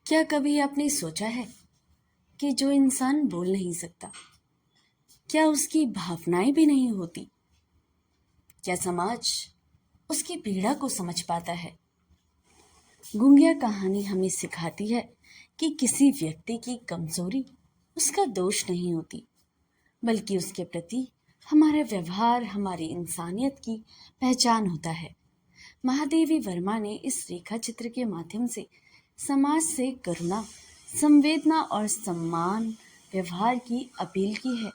क्या कभी आपने सोचा है कि जो इंसान बोल नहीं सकता, क्या उसकी भावनाएं भी नहीं होती? क्या समाज उसकी पीड़ा को समझ पाता है? गूंगिया कहानी हमें सिखाती है कि किसी व्यक्ति की कमजोरी उसका दोष नहीं होती, बल्कि उसके प्रति हमारा व्यवहार हमारी इंसानियत की पहचान होता है। महादेवी वर्मा ने इस रेखा चित्र के माध्यम से समाज से करुणा, संवेदना और सम्मान व्यवहार की अपील की है।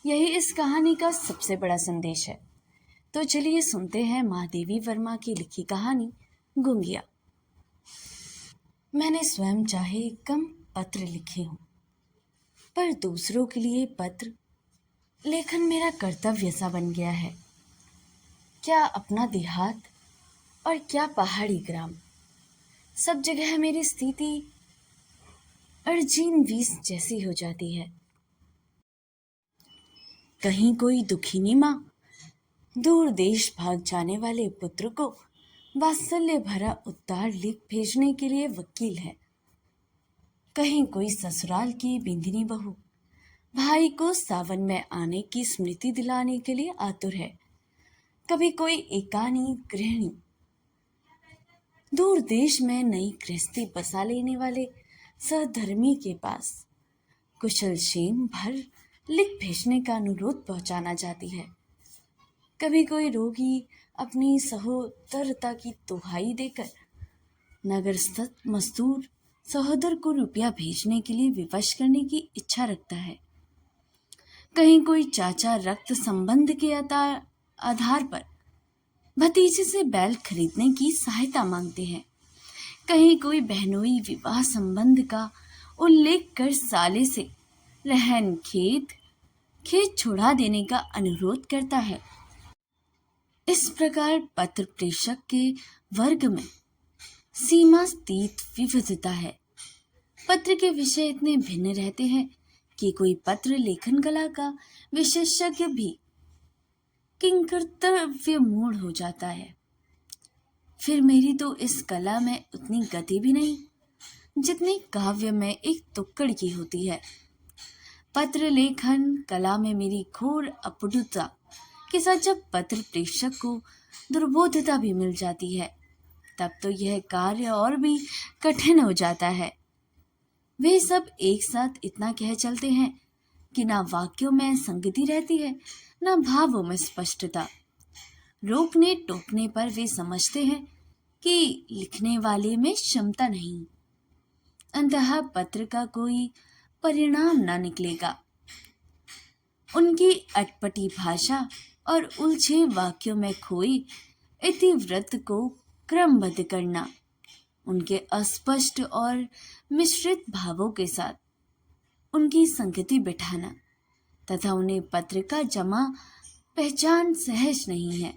यही इस कहानी का सबसे बड़ा संदेश है। तो चलिए सुनते हैं महादेवी वर्मा की लिखी कहानी गूंगिया। मैंने स्वयं चाहे कम पत्र लिखे हों, पर दूसरों के लिए पत्र लेखन मेरा कर्तव्य सा बन गया है। क्या अपना देहात और क्या पहाड़ी ग्राम, सब जगह मेरी स्थिति अर्जीन वीस जैसी हो जाती है। कहीं कोई दुखिनी माँ दूर देश भाग जाने वाले पुत्र को वात्सल्य भरा उत्तर लिख भेजने के लिए वकील है। कहीं कोई ससुराल की बिंदिनी बहू भाई को सावन में आने की स्मृति दिलाने के लिए आतुर है। कभी कोई एकानी गृहिणी दूर देश में नई गृहस्थी बसा लेने वाले सहधर्मी के पास कुशल क्षेम भर लिख भेजने का अनुरोध पहुंचाना चाहती है। कभी कोई रोगी अपनी सहोदरता की दुहाई देकर नगर स्थित मजदूर सहोदर को रुपया भेजने के लिए विवश करने की इच्छा रखता है। कहीं कोई चाचा रक्त संबंध के आधार पर भतीजे से बैल खरीदने की सहायता मांगते हैं। कहीं कोई बहनोई विवाह संबंध का उल्लेख कर साले से रहन खेत छुड़ा देने का अनुरोध करता है। इस प्रकार पत्र प्रेषक के वर्ग में सीमातीत विविधता है। पत्र के विषय इतने भिन्न रहते हैं कि कोई पत्र लेखन कला का विशेषज्ञ भी किंकर्तव्य मूढ़ हो जाता है। फिर मेरी तो इस कला में उतनी गति भी नहीं जितनी काव्य में एक तुक्कड़ की होती है। पत्र लेखन कला में मेरी घोर अपटुता के साथ जब पत्र प्रेषक को दुर्बोधता भी मिल जाती है, तब तो यह कार्य और भी कठिन हो जाता है। वे सब एक साथ इतना कह चलते हैं कि ना वाक्यों में संगति रहती है, ना भावों में स्पष्टता। रोकने टोकने पर वे समझते हैं कि लिखने वाले में क्षमता नहीं। अंततः पत्र का कोई परिणाम ना निकलेगा। उनकी अटपटी भाषा और उलझे वाक्यों में खोई इतिवृत्त को क्रमबद्ध करना, उनके अस्पष्ट और मिश्रित भावों के साथ उनकी संगति बिठाना तथा उन्हें पत्र का जमा पहचान सहज नहीं है।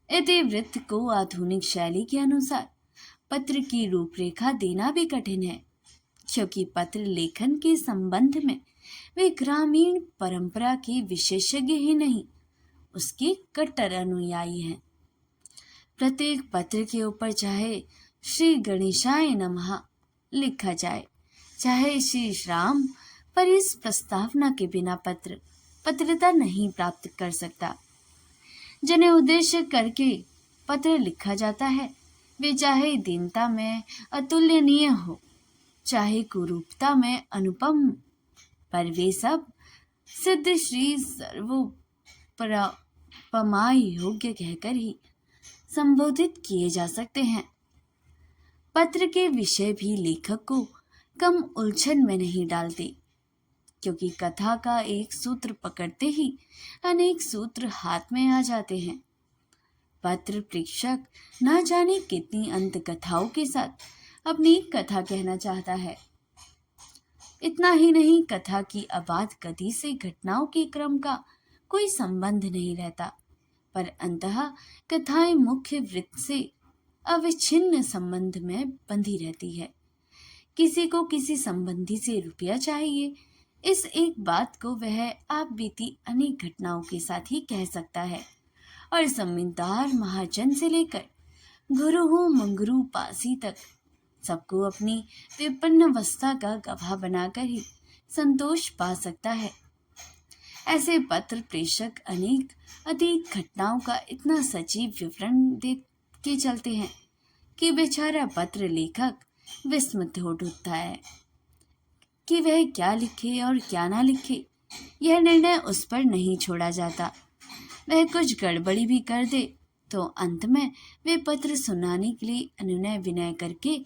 इतिवृत्त को आधुनिक शैली के अनुसार पत्र की रूपरेखा देना भी कठिन है, क्योंकि पत्र लेखन के संबंध में वे ग्रामीण परंपरा के विशेषज्ञ ही नहीं, उसके कट्टर अनुयायी हैं। प्रत्येक पत्र के ऊपर चाहे श्री गणेशाय नमः लिखा जाए, चाहे श्री राम, पर इस प्रस्तावना के बिना पत्रता नहीं प्राप्त कर सकता। जिन्हें उद्देश्य करके पत्र लिखा जाता है, वे चाहे दीनता में अतुलनीय हो, चाहे कुरूपता में अनुपम, पर वे सब सिद्ध श्री सर्वोपमाय योग्य कहकर ही संबोधित किए जा सकते हैं। पत्र के विषय भी लेखक को कम उलझन में नहीं डालते, क्योंकि कथा का एक सूत्र पकड़ते ही अनेक सूत्र हाथ में आ जाते हैं। पत्र प्रेषक ना जाने कितनी अंत कथाओं के साथ अपनी कथा कहना चाहता है। इतना ही नहीं, कथा की आबाद गति से घटनाओं के क्रम का कोई संबंध नहीं रहता, पर अंततः कथाएं मुख्य वृत्त से अविच्छिन्न संबंध में बंधी रहती है। किसी को किसी संबंधी से रुपया चाहिए, इस एक बात को वह आप बीती अनेक घटनाओं के साथ ही कह सकता है, और जमींदार महाजन से लेकर गुरु मंगरू पासी तक सबको अपनी विपन्न अवस्था का गवाह बनाकर ही संतोष पा सकता है। ऐसे पत्र प्रेषक अनेक अतीत घटनाओं का इतना सजीव विवरण दे के चलते हैं कि बेचारा पत्र लेखक विस्मित हो उठता है कि वह क्या लिखे और क्या ना लिखे। यह निर्णय उस पर नहीं छोड़ा जाता। वह कुछ गड़बड़ी भी कर दे तो अंत में वे पत्र सुनाने के लिए अनुनय विनय करके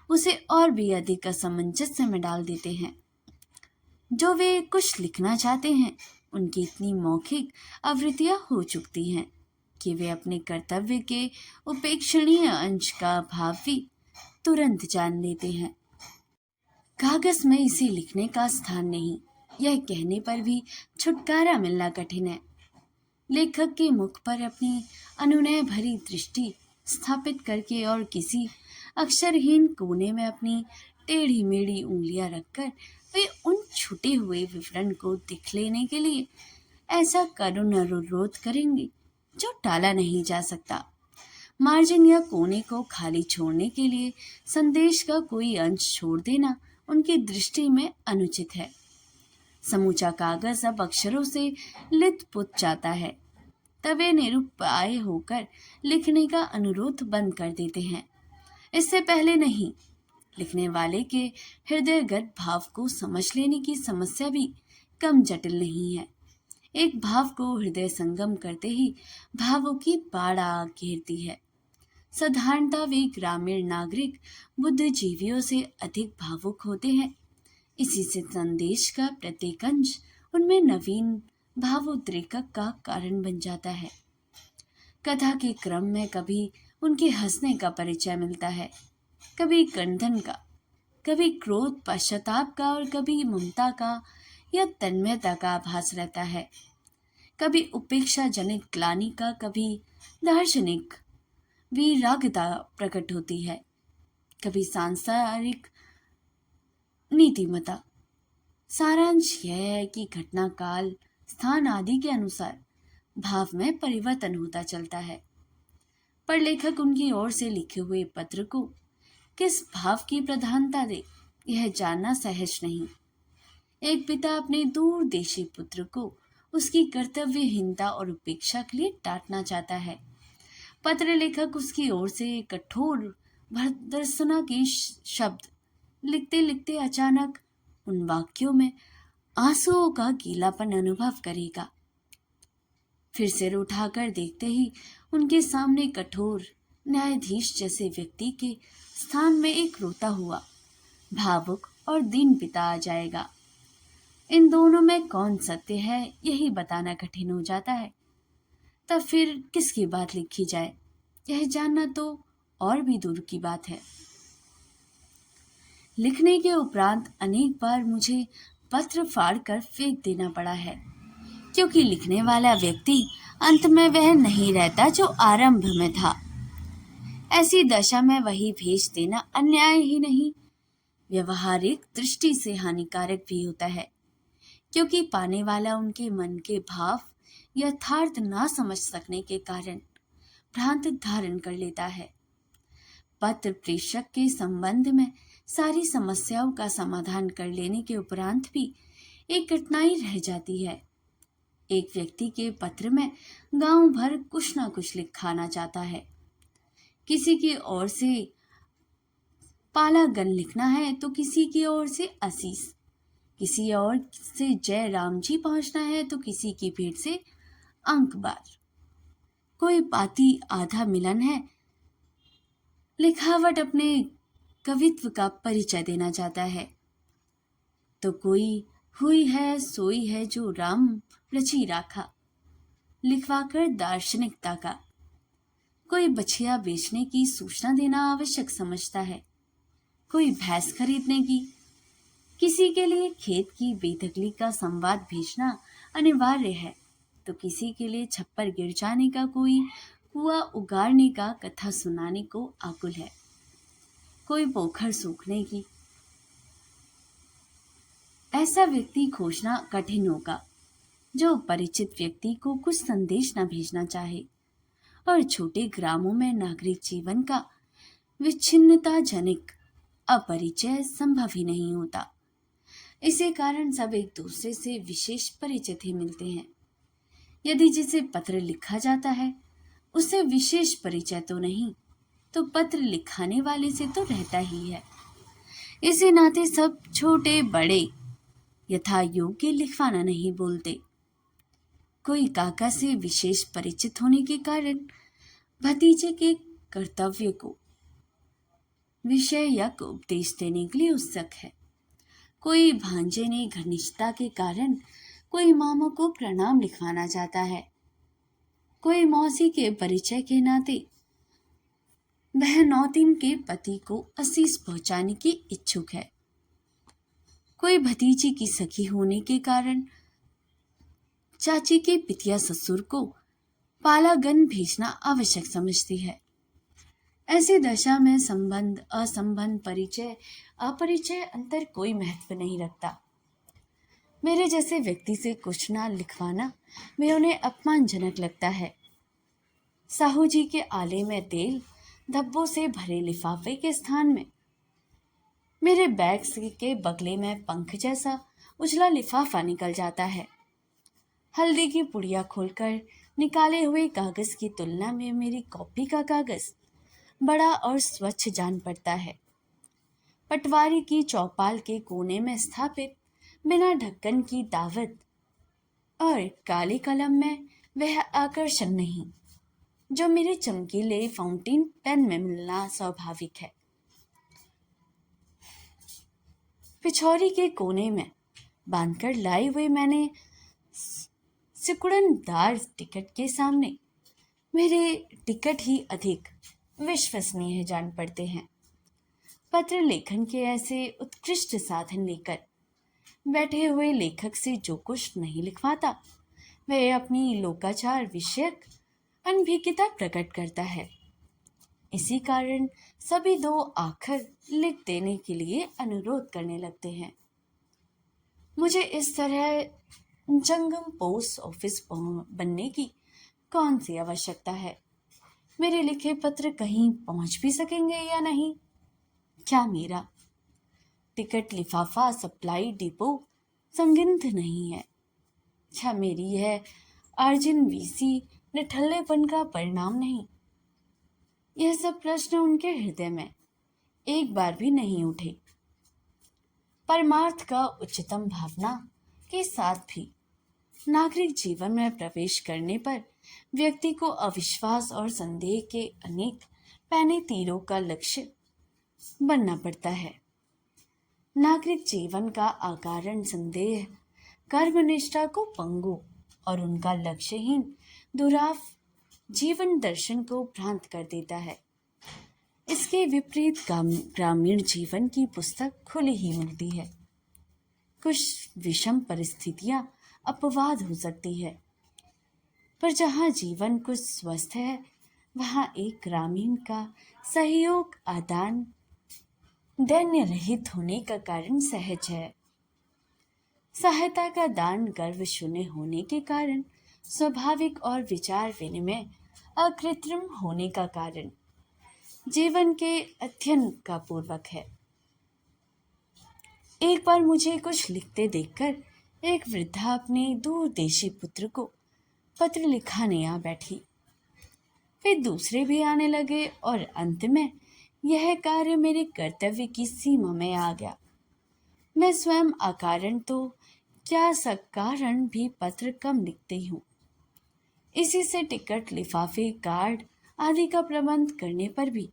उसे और भी अधिक असमंजस्य में डाल देते हैं। जो वे कुछ लिखना चाहते हैं उनकी इतनी मौखिक आवृत्तियां हो चुकती हैं कि वे अपने कर्तव्य के उपेक्षणीय अंश का भाव भी तुरंत जान लेते हैं। कागज में इसे लिखने का स्थान नहीं, यह कहने पर भी छुटकारा मिलना कठिन है। लेखक के मुख पर अपनी अनुनय भरी दृष्टि स्थापित करके और किसी अक्षरहीन कोने में अपनी टेढ़ी मेढ़ी उंगलियां रखकर वे उन छुटे हुए विवरण को दिख लेने के लिए ऐसा करुण अनुरोध करेंगे जो टाला नहीं जा सकता। मार्जिन या कोने को खाली छोड़ने के लिए संदेश का कोई अंश छोड़ देना उनकी दृष्टि में अनुचित है। समूचा कागज अब अक्षरों से लित-पुत जाता है। तब वे निरुपाय होकर लिखने का अनुरोध बंद कर देते हैं। इससे पहले नहीं, लिखने वाले के हृदयगत भाव को समझ लेने की समस्या भी कम जटिल नहीं है। एक भाव को हृदय संगम करते ही भावों की बाढ़ घेरती है। साधारणतः वे ग्रामीण नागरिक बुद्धिजीवियों से अधिक भावुक होते हैं। इसी से संदेश का प्रत्येक अंश उनमें नवीन भावोद्रेकक का कारण बन जाता है। कथा के क्रम में कभी उनके हंसने का परिचय मिलता है, कभी क्रंदन का, कभी क्रोध पश्चाताप का और कभी ममता का या तन्मयता का आभास रहता है। कभी उपेक्षा जनित ग्लानि का, कभी दार्शनिक वीरागता प्रकट होती है, कभी सांसारिक नीतिमता। सारांश यह है कि घटना काल स्थान आदि के अनुसार भाव में परिवर्तन होता चलता है, पर लेखक उनकी ओर से लिखे हुए पत्र को किस भाव की प्रधानता दे यह जानना सहज नहीं। एक पिता अपने दूरदेशी पुत्र को उसकी कर्तव्यहीनता और उपेक्षा के लिए डांटना चाहता है। पत्र लेखक उसकी ओर से कठोर भर्त्सना के शब्द लिखते लिखते अचानक उन वाक्यों में आंसुओं का गीलापन अनुभव करेगा। फिर सिर उठाकर देखते ही उनके सामने कठोर न्यायाधीश जैसे व्यक्ति के स्थान में एक रोता हुआ भावुक और दीन पिता आ जाएगा। इन दोनों में कौन सत्य है यही बताना कठिन हो जाता है। तब फिर किसकी बात लिखी जाए यह जानना तो और भी दूर की बात है। लिखने के उपरांत अनेक बार मुझे पत्र फाड़ कर फेंक देना पड़ा है, क्योंकि लिखने वाला व्यक्ति अंत में वह नहीं रहता जो आरंभ में था। ऐसी दशा में वही भेज देना अन्याय ही नहीं, व्यवहारिक दृष्टि से हानिकारक भी होता है, क्योंकि पाने वाला उनके मन के भाव यथार्थ ना समझ सकने के कारण भ्रांत धारण कर लेता है। पत्र प्रेषक के संबंध में सारी समस्याओं का समाधान कर लेने के उपरांत भी एक कठिनाई रह जाती है। एक व्यक्ति के पत्र में गांव भर कुछ ना कुछ लिखाना चाहता है। किसी की ओर से पालागन लिखना है तो किसी की ओर से आशीष, किसी और से जय राम जी पहुंचना है तो किसी की भेंट से अंक बार। कोई पाती आधा मिलन है, लिखावट अपने कवित्व का परिचय देना चाहता है, तो कोई हुई है सोई है जो राम रची राखा लिखवाकर दार्शनिकता का। कोई बछिया बेचने की सूचना देना आवश्यक समझता है, कोई भैंस खरीदने की, किसी के लिए खेत की बेदखली का संवाद भेजना अनिवार्य है तो किसी के लिए छप्पर गिर जाने का, कोई कुआं उगाड़ने का कथा सुनाने को आकुल है, कोई पोखर सूखने की। ऐसा व्यक्ति खोजना कठिन होगा जो परिचित व्यक्ति को कुछ संदेश न भेजना चाहे और छोटे ग्रामों में नागरिक जीवन का विच्छिन्नताजनक अपरिचय संभव ही नहीं होता। इसी कारण सब एक दूसरे से विशेष परिचित ही मिलते हैं। यदि जिसे पत्र लिखा जाता है उससे विशेष परिचय तो नहीं, तो पत्र लिखाने वाले से तो रहता ही है। इसी नाते सब छोटे बड़े यथा योग्य लिखवाना नहीं बोलते। कोई काका से विशेष परिचित होने के कारण भतीजे के कर्तव्य को विषयक उपदेश देने के लिए उत्सुक है। कोई भांजे ने घनिष्ठता के कारण कोई मामा को प्रणाम लिखवाना चाहता है। कोई मौसी के परिचय के नाते बहनौतीन के पति को आशीष पहुंचाने की इच्छुक है। कोई भतीजी की सखी होने के कारण चाची के पितिया ससुर को पालागन भेजना आवश्यक समझती है। ऐसी दशा में संबंध, असंबंध, परिचय, अपरिचय अंतर कोई महत्व नहीं रखता। मेरे जैसे व्यक्ति से कुछ ना लिखवाना में उन्हें अपमानजनक लगता है। साहू जी के आले में तेल धब्बों से भरे लिफाफे के स्थान में मेरे बैग के बगले में पंख जैसा उजला लिफाफा निकल जाता है। हल्दी की पुड़िया खोलकर निकाले हुए कागज की तुलना में मेरी कॉपी का कागज बड़ा और स्वच्छ जान पड़ता है। पटवारी की चौपाल के कोने में स्थापित बिना ढक्कन की दावत और काली कलम में वह आकर्षण नहीं जो मेरे चमकीले फाउंटेन पेन में मिलना स्वाभाविक है। पिछौरी के कोने में बांधकर लाई हुए मैंने सिकुड़नदार टिकट के सामने मेरे टिकट ही अधिक विश्वसनीय जान पड़ते हैं। पत्र लेखन के ऐसे उत्कृष्ट साधन लेकर बैठे हुए लेखक से जो कुछ नहीं लिखवाता वह अपनी लोकाचार विषयक अनभिज्ञता प्रकट करता है। इसी कारण सभी दो आखिर लिख देने के लिए अनुरोध करने लगते हैं। मुझे इस तरह जंगम पोस्ट ऑफिस बनने की कौन सी आवश्यकता है? मेरे लिखे पत्र कहीं पहुंच भी सकेंगे या नहीं? क्या मेरा टिकट लिफाफा सप्लाई डिपो संगिनत नहीं है? क्या मेरी यह अर्जिन वीसी निठल्लेपन का परिणाम नहीं? यह सब प्रश्न उनके हृदय में एक बार भी नहीं उठे। परमार्थ का उच्चतम भावना के साथ भी नागरिक जीवन में प्रवेश करने पर व्यक्ति को अविश्वास और संदेह के अनेक पैने तीरों का लक्ष्य बनना पड़ता है। नागरिक जीवन का आकारण संदेह कर्मनिष्ठा को पंगु और उनका लक्ष्यहीन दुराव जीवन दर्शन को भ्रांत कर देता है। इसके विपरीत ग्रामीण जीवन की पुस्तक खुली ही मिलती है। कुछ विषम परिस्थितियां अपवाद हो सकती है, पर जहां जीवन कुछ स्वस्थ है वहां एक ग्रामीण का सहयोग आदान दैन्य रहित होने का कारण सहज है। सहायता का दान गर्व शून्य होने के कारण स्वाभाविक और विचार विनिमय अकृत्रिम होने का कारण जीवन के अध्ययन का पूर्वक है। एक बार मुझे कुछ लिखते देखकर एक वृद्धा अपने दूरदेशी पुत्र को पत्र लिखाने आ बैठी। फिर दूसरे भी आने लगे और अंत में यह कार्य मेरे कर्तव्य की सीमा में आ गया। मैं स्वयं अकारण तो क्या सकारण भी पत्र कम लिखती हूँ। इसी से टिकट, लिफाफे, कार्ड आदि का प्रबंध करने पर भी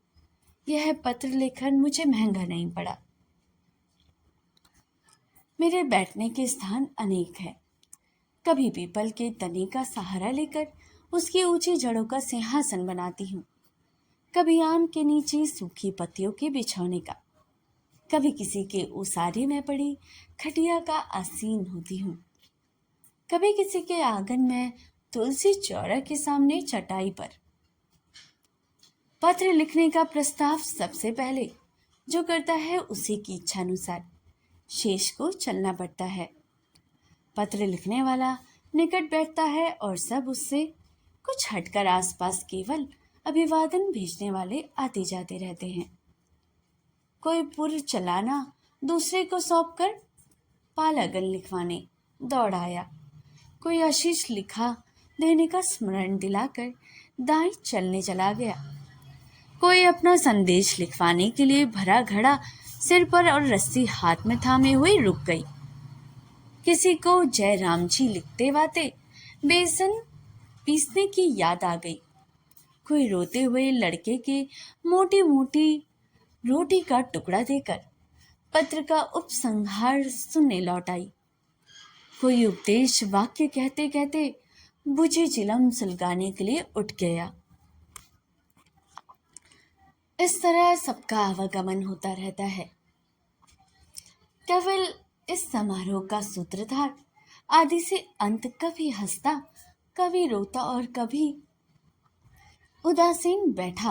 यह पत्र लेखन मुझे महंगा नहीं पड़ा। मेरे बैठने के स्थान अनेक हैं। कभी पीपल के तने का सहारा लेकर उसकी ऊंची जड़ों का सिंहासन बनाती हूँ, कभी आम के नीचे सूखी पत्तियों के बिछौने का, कभी किसी के उसारे में पड़ी खटिया का आसीन होती हूँ, कभी किसी के आंगन में तुलसी चौरा के सामने चटाई पर। पत्र लिखने का प्रस्ताव सबसे पहले जो करता है उसी की इच्छानुसार शेष को चलना पड़ता है। पत्र लिखने वाला निकट बैठता है और सब उससे कुछ हटकर आसपास केवल अभिवादन भेजने वाले आते जाते रहते हैं। कोई पुर चलाना दूसरे को सौंप कर पालागन लिखवाने दौड़ आया। कोई आशीष लिखा देने का स्मरण दिलाकर दाएं चलने चला गया। कोई अपना संदेश लिखवाने के लिए भरा घड़ा सिर पर और रस्सी हाथ में थामे हुए रुक गई। किसी को जय राम जी लिखते वाते बेसन पीसने की याद आ गई। कोई रोते हुए लड़के के मोटी मोटी रोटी का टुकड़ा देकर पत्र का उपसंहार सुनने लौट आई। कोई उपदेश वाक्य कहते कहते बुझी चिलम सुलगाने के लिए उठ गया। इस तरह सबका आवागमन होता रहता है। केवल इस समारोह का सूत्रधार आदि से अंत कभी हंसता, कभी रोता और कभी उदासीन बैठा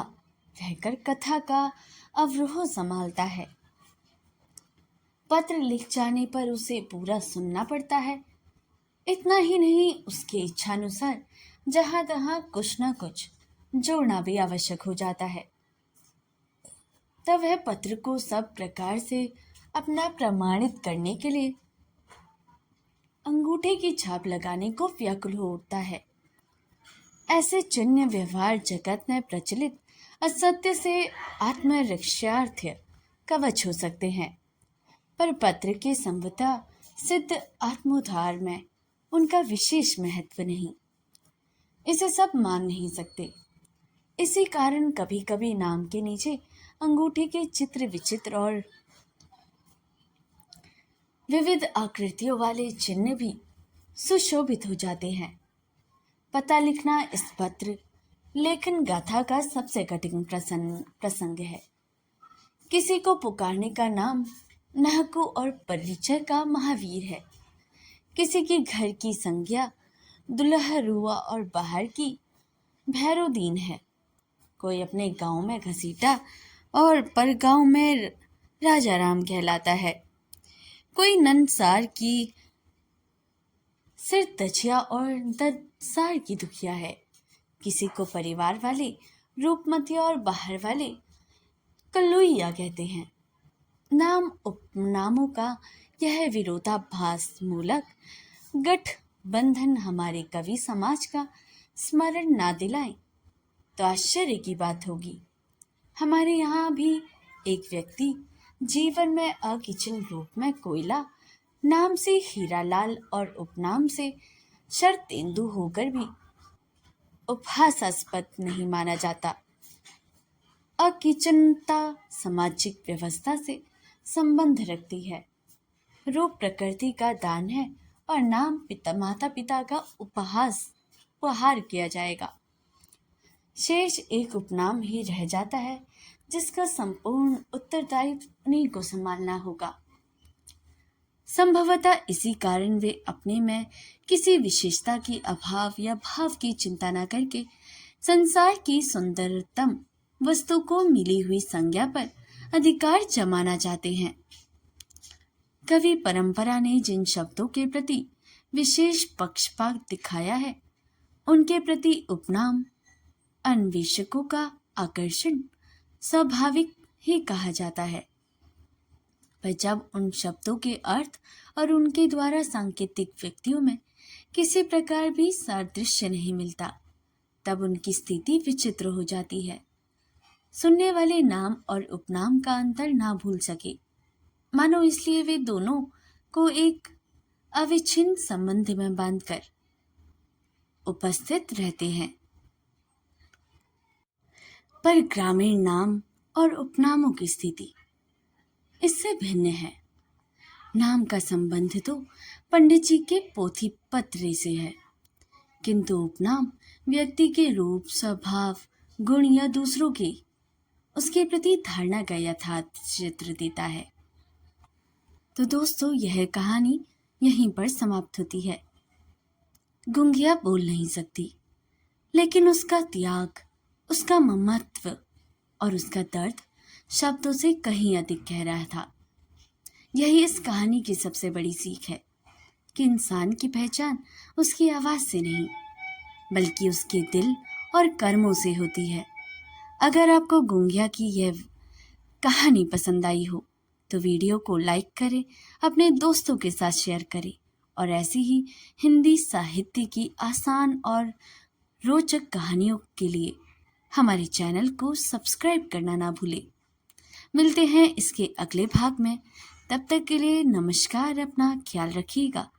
रहकर कथा का अवरोह संभालता है। पत्र लिख जाने पर उसे पूरा सुनना पड़ता है। इतना ही नहीं, उसकी इच्छानुसार जहां तहां कुछ न कुछ जोड़ना भी आवश्यक हो जाता है। तब वह पत्र को सब प्रकार से अपना प्रमाणित करने के लिए अंगूठे की छाप लगाने को व्याकुल हो उठता है। ऐसे चिन्ह व्यवहार जगत में प्रचलित असत्य से आत्मरक्षार्थ कवच हो सकते हैं, पर पत्र के संवता सिद्ध आत्मोद्धार में उनका विशेष महत्व नहीं। इसे सब मान नहीं सकते। इसी कारण कभी कभी नाम के नीचे अंगूठे के चित्र विचित्र और विविध आकृतियों वाले चिन्ह भी सुशोभित हो जाते हैं। पता लिखना इस पत्र लेखन गाथा का सबसे कठिन प्रसंग है। किसी को पुकारने का नाम नहकू और परिचय का महावीर है। किसी के घर की संज्ञा दुल्हरुआ और बाहर की भैरोदीन है। कोई अपने गांव में घसीटा और पर गांव में राजा राम कहलाता है। कोई नंदसार की सिर तजिया और ददसार की दुखिया है। किसी को परिवार वाले रूपमतिया और बाहर वाले कल्लुइया कहते हैं। नाम उपनामों का यह विरोधाभास मूलक गठबंधन हमारे कवि समाज का स्मरण ना दिलाए तो आश्चर्य की बात होगी। हमारे यहाँ भी एक व्यक्ति जीवन में अकिचन रूप में कोयला नाम से हीरालाल और उपनाम से शरतेंदु होकर भी उपहासास्पद नहीं माना जाता। अकिचनता सामाजिक व्यवस्था से संबंध रखती है। रूप प्रकृति का दान है और नाम माता पिता का उपहार किया जाएगा। शेष एक उपनाम ही रह जाता है जिसका संपूर्ण उत्तरदायित्व उन्हीं को संभालना होगा। संभवतः इसी कारण वे अपने में किसी विशेषता की अभाव या भाव की चिंता न करके संसार की सुंदरतम वस्तु को मिली हुई संज्ञा पर अधिकार जमाना चाहते हैं। कवि परंपरा ने जिन शब्दों के प्रति विशेष पक्षपात दिखाया है, उनके प्रति उपनाम अन्वेषकों का आकर्षण स्वाभाविक ही कहा जाता है। पर जब उन शब्दों के अर्थ और उनके द्वारा सांकेतिक व्यक्तियों में किसी प्रकार भी सादृश्य नहीं मिलता, तब उनकी स्थिति विचित्र हो जाती है। सुनने वाले नाम और उपनाम का अंतर ना भूल सके, मानो इसलिए वे दोनों को एक अविच्छिन्न संबंध में बांधकर उपस्थित रहते हैं। पर ग्रामीण नाम और उपनामों की स्थिति इससे भिन्न है। नाम का संबंध तो पंडित जी के पोथी पत्र से है, किंतु उपनाम व्यक्ति के रूप, स्वभाव, गुण या दूसरों की उसके प्रति धारणा का यथार्थ चित्र देता है। तो दोस्तों, यह कहानी यहीं पर समाप्त होती है। गुंगिया बोल नहीं सकती, लेकिन उसका त्याग, उसका ममत्व और उसका दर्द शब्दों से कहीं अधिक कह रहा था। यही इस कहानी की सबसे बड़ी सीख है कि इंसान की पहचान उसकी आवाज से नहीं, बल्कि उसके दिल और कर्मों से होती है। अगर आपको गुंगिया की यह कहानी पसंद आई हो तो वीडियो को लाइक करें, अपने दोस्तों के साथ शेयर करें और ऐसी ही हिंदी साहित्य की आसान और रोचक कहानियों के लिए हमारे चैनल को सब्सक्राइब करना ना भूलें। मिलते हैं इसके अगले भाग में। तब तक के लिए नमस्कार, अपना ख्याल रखिएगा।